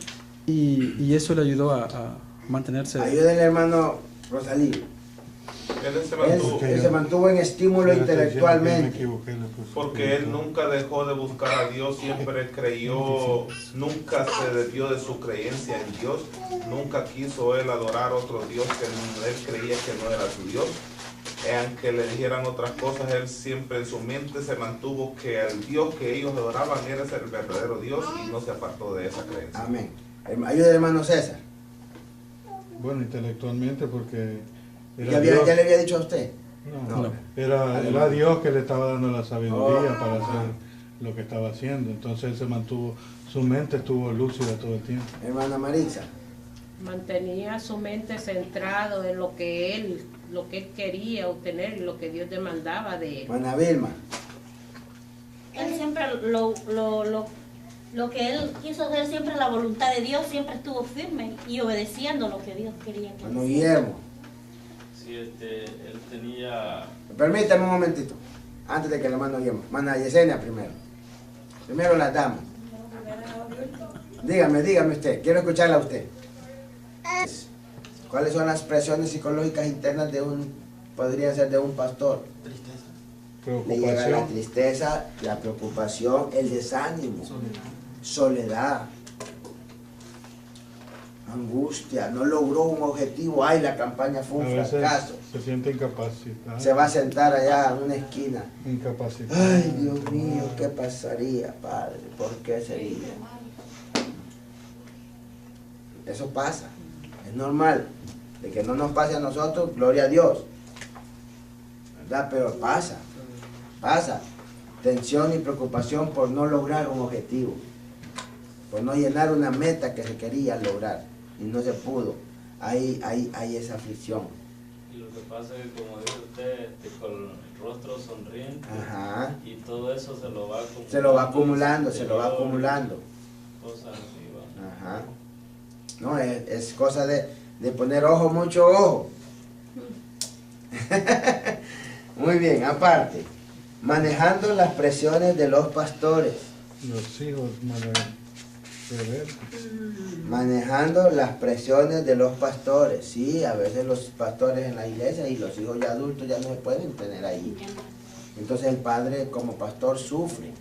y eso le ayudó a mantenerse. Ayúdenle, hermano Rosalí. Él se mantuvo en estímulo intelectualmente. Porque él nunca dejó de buscar a Dios, siempre creyó, nunca se desvió de su creencia en Dios, nunca quiso él adorar a otro Dios que él creía que no era su Dios. Aunque le dijeran otras cosas, él siempre en su mente se mantuvo que el Dios que ellos adoraban era el verdadero Dios y no se apartó de esa creencia. Amén. Ayuda al hermano César. Bueno, intelectualmente porque... ¿Ya le había dicho a usted? No. Era Dios que le estaba dando la sabiduría para hacer lo que estaba haciendo. Entonces él se mantuvo, su mente estuvo lúcida todo el tiempo. Hermana Maritza. Mantenía su mente centrado en lo que él quería obtener, lo que Dios demandaba de él. Juana Vilma. Él siempre lo que él quiso hacer, siempre la voluntad de Dios, siempre estuvo firme y obedeciendo lo que Dios quería que Hermano Guillermo. Sí, él tenía... Permítame un momentito, antes de que el hermano Guillermo. Hermana Yesenia primero. Primero las damas. Dígame usted, quiero escucharla a usted. ¿Cuáles son las presiones psicológicas internas podría ser de un pastor? Le llega la tristeza, la preocupación, el desánimo, soledad, angustia, no logró un objetivo, ay, la campaña fue un fracaso. Se siente incapacitado. Se va a sentar allá en una esquina. Incapacitado. Ay, Dios mío, ¿qué pasaría, Padre? ¿Por qué sería? Eso pasa, es normal. De que no nos pase a nosotros, gloria a Dios, ¿verdad? Pero pasa. Tensión y preocupación por no lograr un objetivo, por no llenar una meta que se quería lograr y no se pudo. Hay esa aflicción. Y lo que pasa es que, como dice usted, con el rostro sonriente, Ajá. y todo eso se lo va acumulando. Se lo va acumulando. Cosas así, ¿va? Ajá. No, es cosa de poner ojo, mucho ojo. Muy bien, aparte, manejando las presiones de los pastores. Los hijos Manejando las presiones de los pastores. Sí, a veces los pastores en la iglesia y los hijos ya adultos ya no se pueden tener ahí. Entonces el padre como pastor sufre.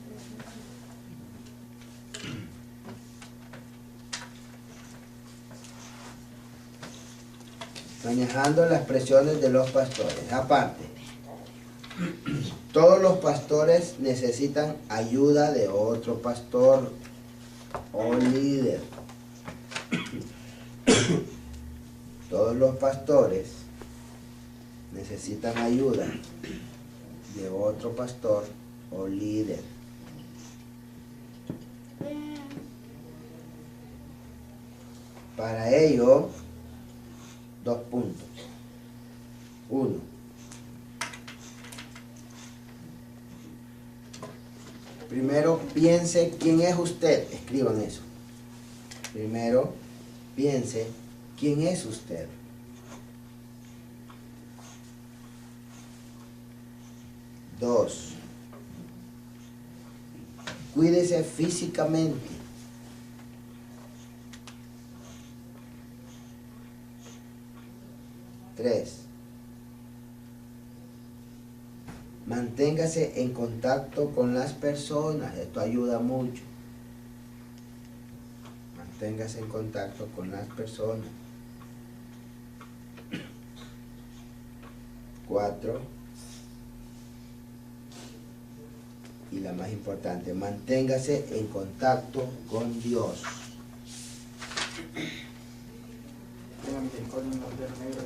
Manejando las presiones de los pastores. Aparte, todos los pastores necesitan ayuda de otro pastor o líder. Todos los pastores necesitan ayuda de otro pastor o líder. Para ello, 2 puntos. 1. Primero piense quién es usted. Escriban eso. Primero piense quién es usted. 2. Cuídese físicamente. 3. Manténgase en contacto con las personas. Esto ayuda mucho. manténgase en contacto con las personas. 4. Y la más importante, manténgase en contacto con Dios.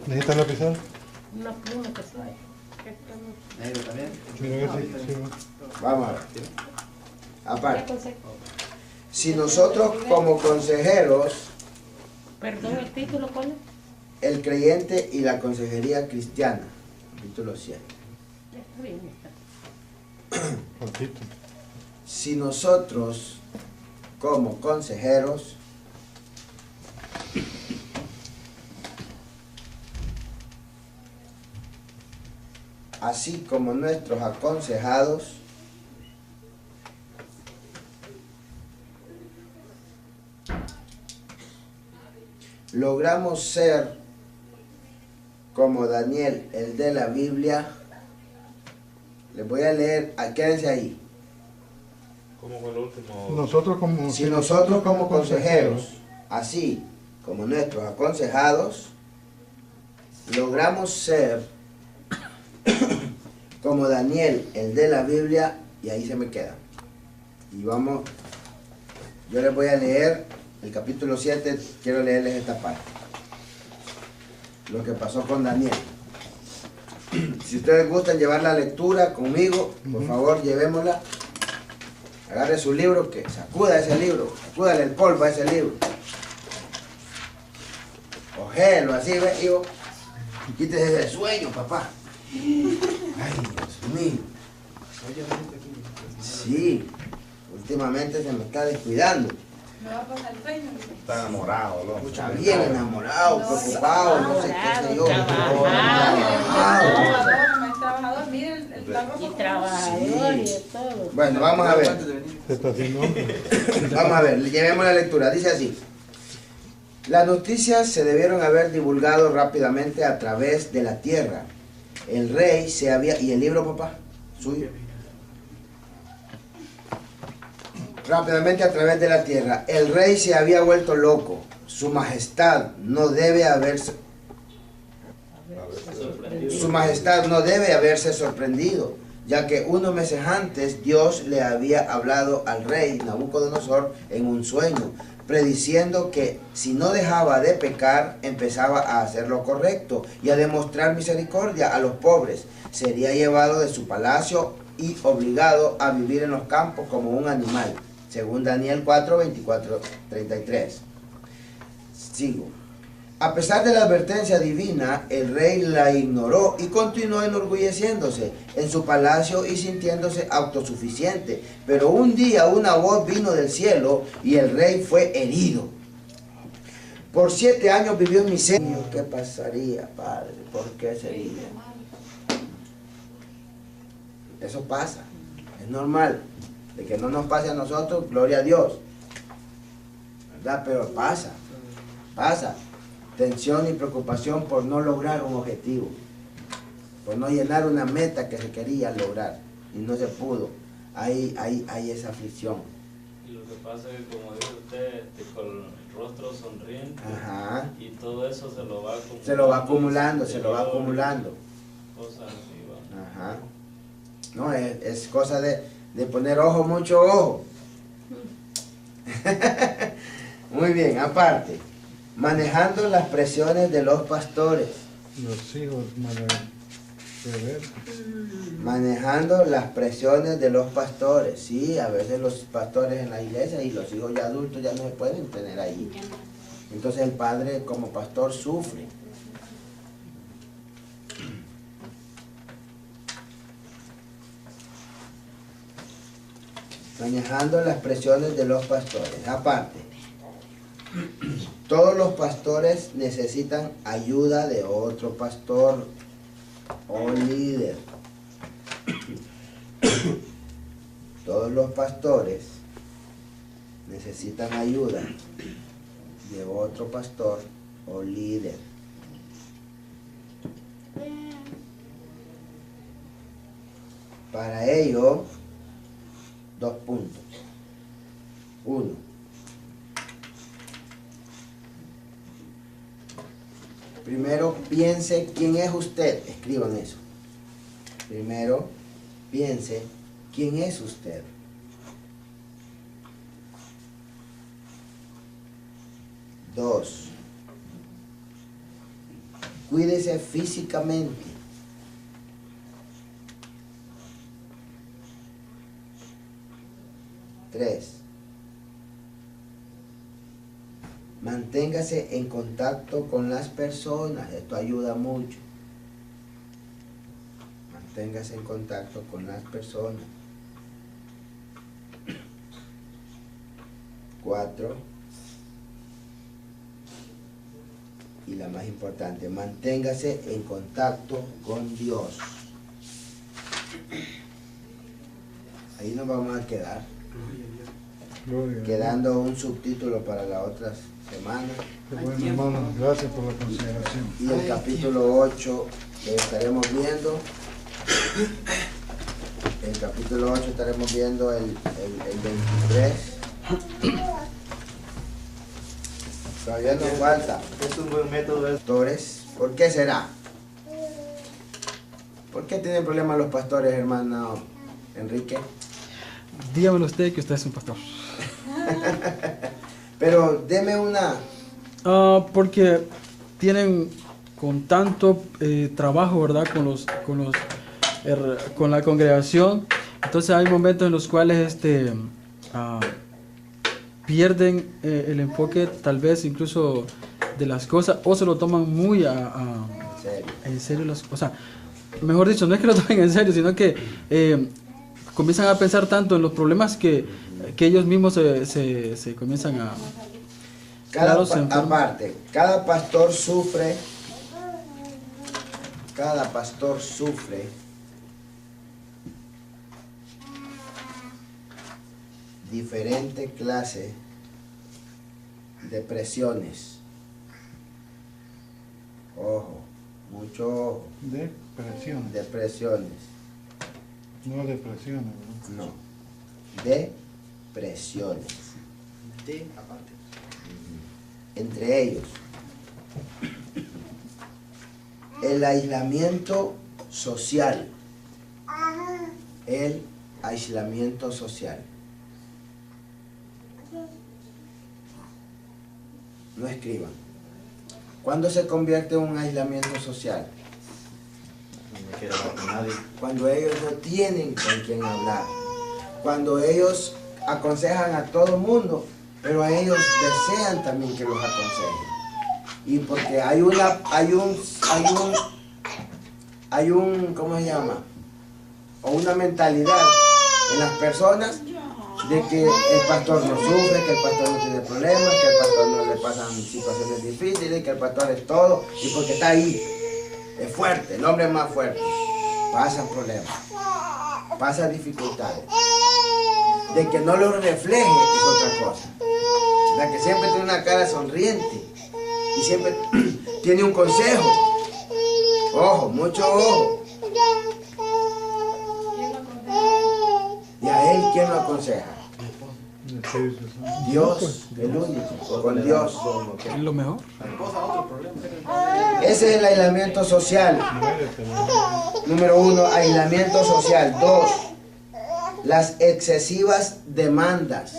¿Necesitas lapicero? Una pluma que sea. ¿Negro también? Mira que sí, sí, va. Vamos a ver. Aparte, si nosotros como consejeros, Perdón, ¿el título cuál es? el creyente y la consejería cristiana, capítulo 7. Ya está bien, está. Cortito. Si nosotros como consejeros así como nuestros aconsejados logramos ser como Daniel, el de la Biblia. Les voy a leer, quédense ahí. ¿Cómo fue el último? Si nosotros como consejeros, así como nuestros aconsejados, logramos ser como Daniel, el de la Biblia, y ahí se me queda. Y vamos, yo les voy a leer el capítulo 7, quiero leerles esta parte. Lo que pasó con Daniel. Si ustedes gustan llevar la lectura conmigo, por favor, llevémosla. Agarre su libro, que sacuda ese libro, sacúdale el polvo a ese libro. Cogelo así, ¿ves, hijo? Y quítese el sueño, papá. Ay, Dios mío. Sí, últimamente se me está descuidando. Me va a pasar el sueño. Está enamorado, loco. Está bien enamorado, preocupado, no sé qué sé yo. Trabajador, miren el trabajo. Y trabajador y de todo. Bueno, vamos a ver. Se está haciendo hombre. Vamos a ver, llevemos la lectura. Dice así. Las noticias se debieron haber divulgado rápidamente a través de la tierra. El rey se había... ¿Y el libro, papá? Suyo. Rápidamente a través de la tierra. El rey se había vuelto loco. Su majestad no debe haberse... Su majestad no debe haberse sorprendido, ya que unos meses antes Dios le había hablado al rey Nabucodonosor en un sueño, prediciendo que si no dejaba de pecar, empezaba a hacer lo correcto y a demostrar misericordia a los pobres. Sería llevado de su palacio y obligado a vivir en los campos como un animal, según Daniel 4, 24, 33. Sigo. A pesar de la advertencia divina, el rey la ignoró y continuó enorgulleciéndose en su palacio y sintiéndose autosuficiente. Pero un día una voz vino del cielo y el rey fue herido. Por 7 años vivió en miseria. ¿Qué pasaría, padre? ¿Por qué sería? Eso pasa, es normal. De que no nos pase a nosotros, gloria a Dios, ¿verdad? Pero pasa. Tensión y preocupación por no lograr un objetivo, por no llenar una meta que se quería lograr y no se pudo. Hay esa aflicción. Y lo que pasa es que, como dice usted, con el rostro sonriente, Ajá. y todo eso se lo va acumulando. Se lo va acumulando. Cosas así, va. Ajá. No, es cosa de poner ojo, mucho ojo. Muy bien, aparte. Manejando las presiones de los pastores. Los hijos, Manejando las presiones de los pastores. Sí, a veces los pastores en la iglesia y los hijos ya adultos ya no se pueden tener ahí. Entonces el padre como pastor sufre. Manejando las presiones de los pastores. Aparte. Todos los pastores necesitan ayuda de otro pastor o líder. Todos los pastores necesitan ayuda de otro pastor o líder. Para ello, 2 puntos. 1. Primero piense quién es usted. Escriban eso. Primero piense quién es usted. Dos, cuídese físicamente. Tres, manténgase en contacto con las personas. Esto ayuda mucho. Manténgase en contacto con las personas. 4, y la más importante, manténgase en contacto con Dios. Ahí nos vamos a quedar, quedando un subtítulo para la otra semana. Qué bueno, hermano, gracias por la consideración. Y el capítulo 8 que estaremos viendo. El capítulo 8 estaremos viendo el 23. Todavía nos falta. Es un buen método. Pastores, ¿por qué será? ¿Por qué tienen problemas los pastores, hermano Enrique? Dígamelo usted que usted es un pastor. Pero deme una... Porque tienen con tanto trabajo, ¿verdad? Con la congregación. Entonces hay momentos en los cuales pierden el enfoque, tal vez incluso de las cosas, o se lo toman muy en serio las cosas. Mejor dicho, no es que lo tomen en serio, sino que comienzan a pensar tanto en los problemas que ellos mismos se comienzan a... Aparte, cada pastor sufre diferente clase de presiones. Ojo, mucho ojo. Depresiones. Depresiones. No depresiones, ¿no? No. Depresiones. Sí, aparte. Entre ellos, el aislamiento social. El aislamiento social. No escriban. ¿Cuándo se convierte en un aislamiento social? No quiero hablar con nadie. Cuando ellos no tienen con quién hablar. Cuando ellos aconsejan a todo mundo, pero ellos desean también que los aconsejen. Y porque hay un, ¿cómo se llama? O una mentalidad en las personas de que el pastor no sufre, que el pastor no tiene problemas, que el pastor no le pasan situaciones difíciles, que el pastor es todo, y porque está ahí, es fuerte, el hombre es más fuerte, pasa problemas, pasa dificultades. De que no lo refleje es otra cosa. La que siempre tiene una cara sonriente y siempre tiene un consejo. Ojo, mucho ojo. ¿Y a él quién lo aconseja? Dios, el único, con Dios. Es lo mejor. Ese es el aislamiento social. Número 1, aislamiento social. 2, las excesivas demandas.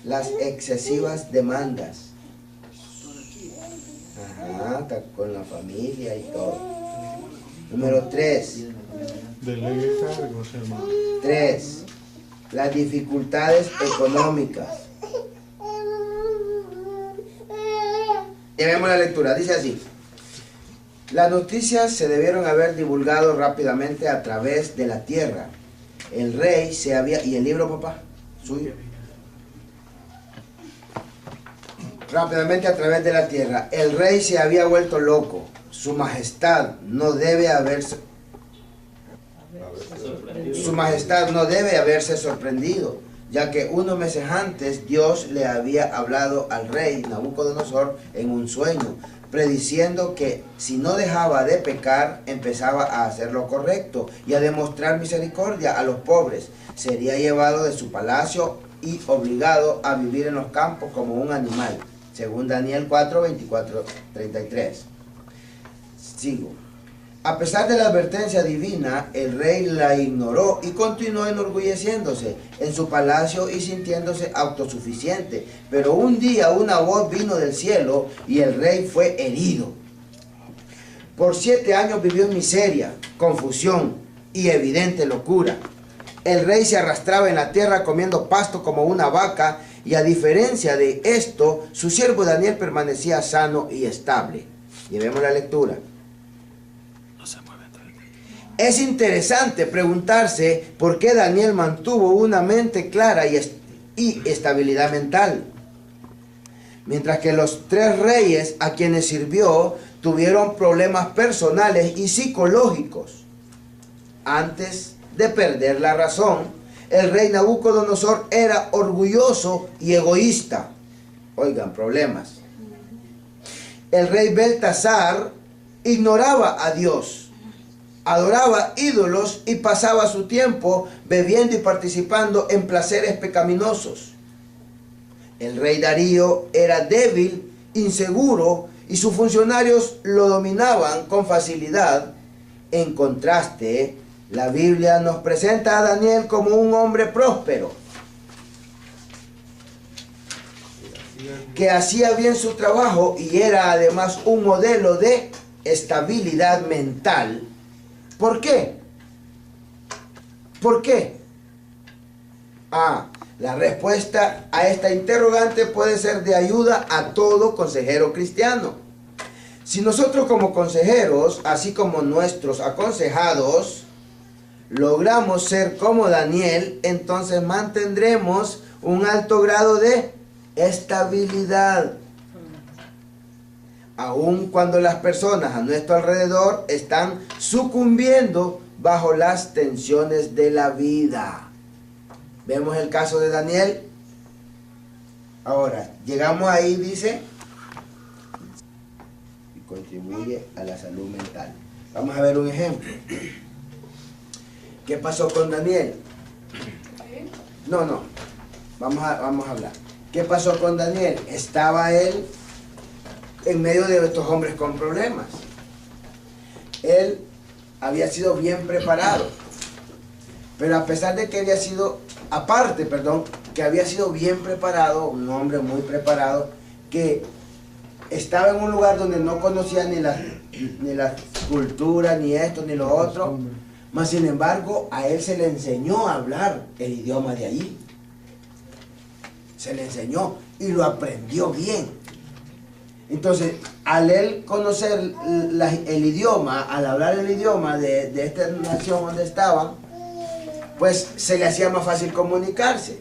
Las excesivas demandas. Ajá, con la familia y todo. Número 3. Delegue cargos, hermano. 3. Las dificultades económicas. Llevemos la lectura, dice así. Las noticias se debieron haber divulgado rápidamente a través de la tierra. El rey se había... ¿Y el libro, papá? Suyo. Rápidamente a través de la tierra. El rey se había vuelto loco. Su majestad no debe haberse... Su majestad no debe haberse sorprendido, ya que unos meses antes Dios le había hablado al rey Nabucodonosor en un sueño, prediciendo que si no dejaba de pecar, empezaba a hacer lo correcto y a demostrar misericordia a los pobres. Sería llevado de su palacio y obligado a vivir en los campos como un animal, Según Daniel 4, 24, 33. Sigo. A pesar de la advertencia divina, el rey la ignoró y continuó enorgulleciéndose en su palacio y sintiéndose autosuficiente. Pero un día una voz vino del cielo y el rey fue herido. Por 7 años vivió en miseria, confusión y evidente locura. El rey se arrastraba en la tierra comiendo pasto como una vaca, y a diferencia de esto, su siervo Daniel permanecía sano y estable. Llevemos la lectura. Es interesante preguntarse por qué Daniel mantuvo una mente clara y estabilidad mental, mientras que los 3 reyes a quienes sirvió tuvieron problemas personales y psicológicos. Antes de perder la razón, el rey Nabucodonosor era orgulloso y egoísta. Oigan, problemas. El rey Beltasar ignoraba a Dios, adoraba ídolos y pasaba su tiempo bebiendo y participando en placeres pecaminosos. El rey Darío era débil, inseguro, y sus funcionarios lo dominaban con facilidad. En contraste, la Biblia nos presenta a Daniel como un hombre próspero, que hacía bien su trabajo y era además un modelo de estabilidad mental. ¿Por qué? ¿Por qué? La respuesta a esta interrogante puede ser de ayuda a todo consejero cristiano. Si nosotros como consejeros, así como nuestros aconsejados, logramos ser como Daniel, entonces mantendremos un alto grado de estabilidad. Aun cuando las personas a nuestro alrededor están sucumbiendo bajo las tensiones de la vida. Vemos el caso de Daniel. Ahora, llegamos ahí, dice, y contribuye a la salud mental. Vamos a ver un ejemplo. ¿Qué pasó con Daniel? No. Vamos a hablar. ¿Qué pasó con Daniel? Estaba él en medio de estos hombres con problemas. Él había sido bien preparado, pero a pesar de que había sido bien preparado, un hombre muy preparado, que estaba en un lugar donde no conocía ni la cultura, ni esto, ni lo otro, mas sin embargo a él se le enseñó a hablar el idioma de allí. Se le enseñó y lo aprendió bien. Entonces, al él conocer el idioma, al hablar el idioma de esta nación donde estaban, pues se le hacía más fácil comunicarse.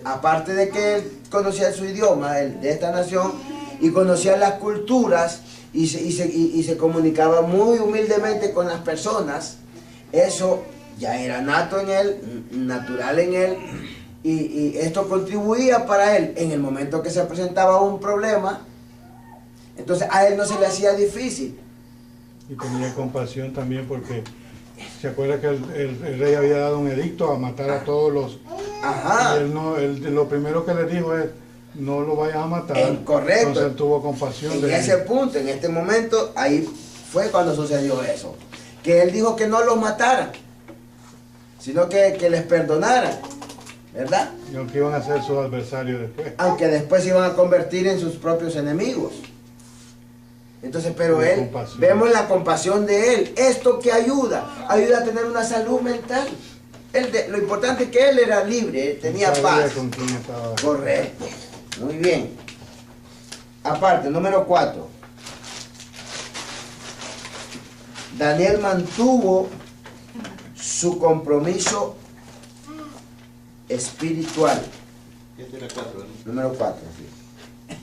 Aparte de que él conocía su idioma de esta nación y conocía las culturas y se comunicaba muy humildemente con las personas, eso ya era nato en él, natural en él, y esto contribuía para él en el momento que se presentaba un problema. Entonces a él no se le hacía difícil. Y tenía compasión también porque se acuerda que el rey había dado un edicto a matar a todos los... Ajá. Y él lo primero que le dijo es, no lo vayas a matar. Correcto. Entonces él tuvo compasión en de ese él. punto, en este momento, ahí fue cuando sucedió eso. Que él dijo que no los mataran, sino que les perdonaran, ¿verdad? Y aunque iban a ser sus adversarios después. Aunque después se iban a convertir en sus propios enemigos. Entonces, pero él, vemos la compasión de él. Esto que ayuda a tener una salud mental. Lo importante es que él era libre, tenía paz. Con quién estaba. Correcto. Muy bien. Aparte, número 4. Daniel mantuvo su compromiso espiritual. Este era 4, ¿no? Número 4, sí.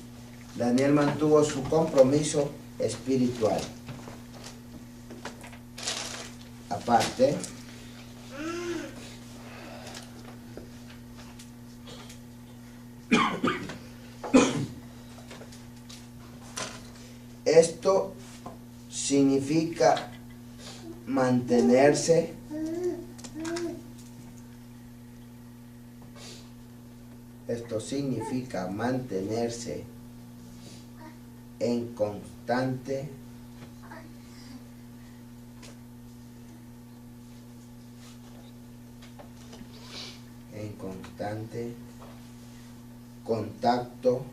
Daniel mantuvo su compromiso espiritual. Aparte, esto significa mantenerse en constante contacto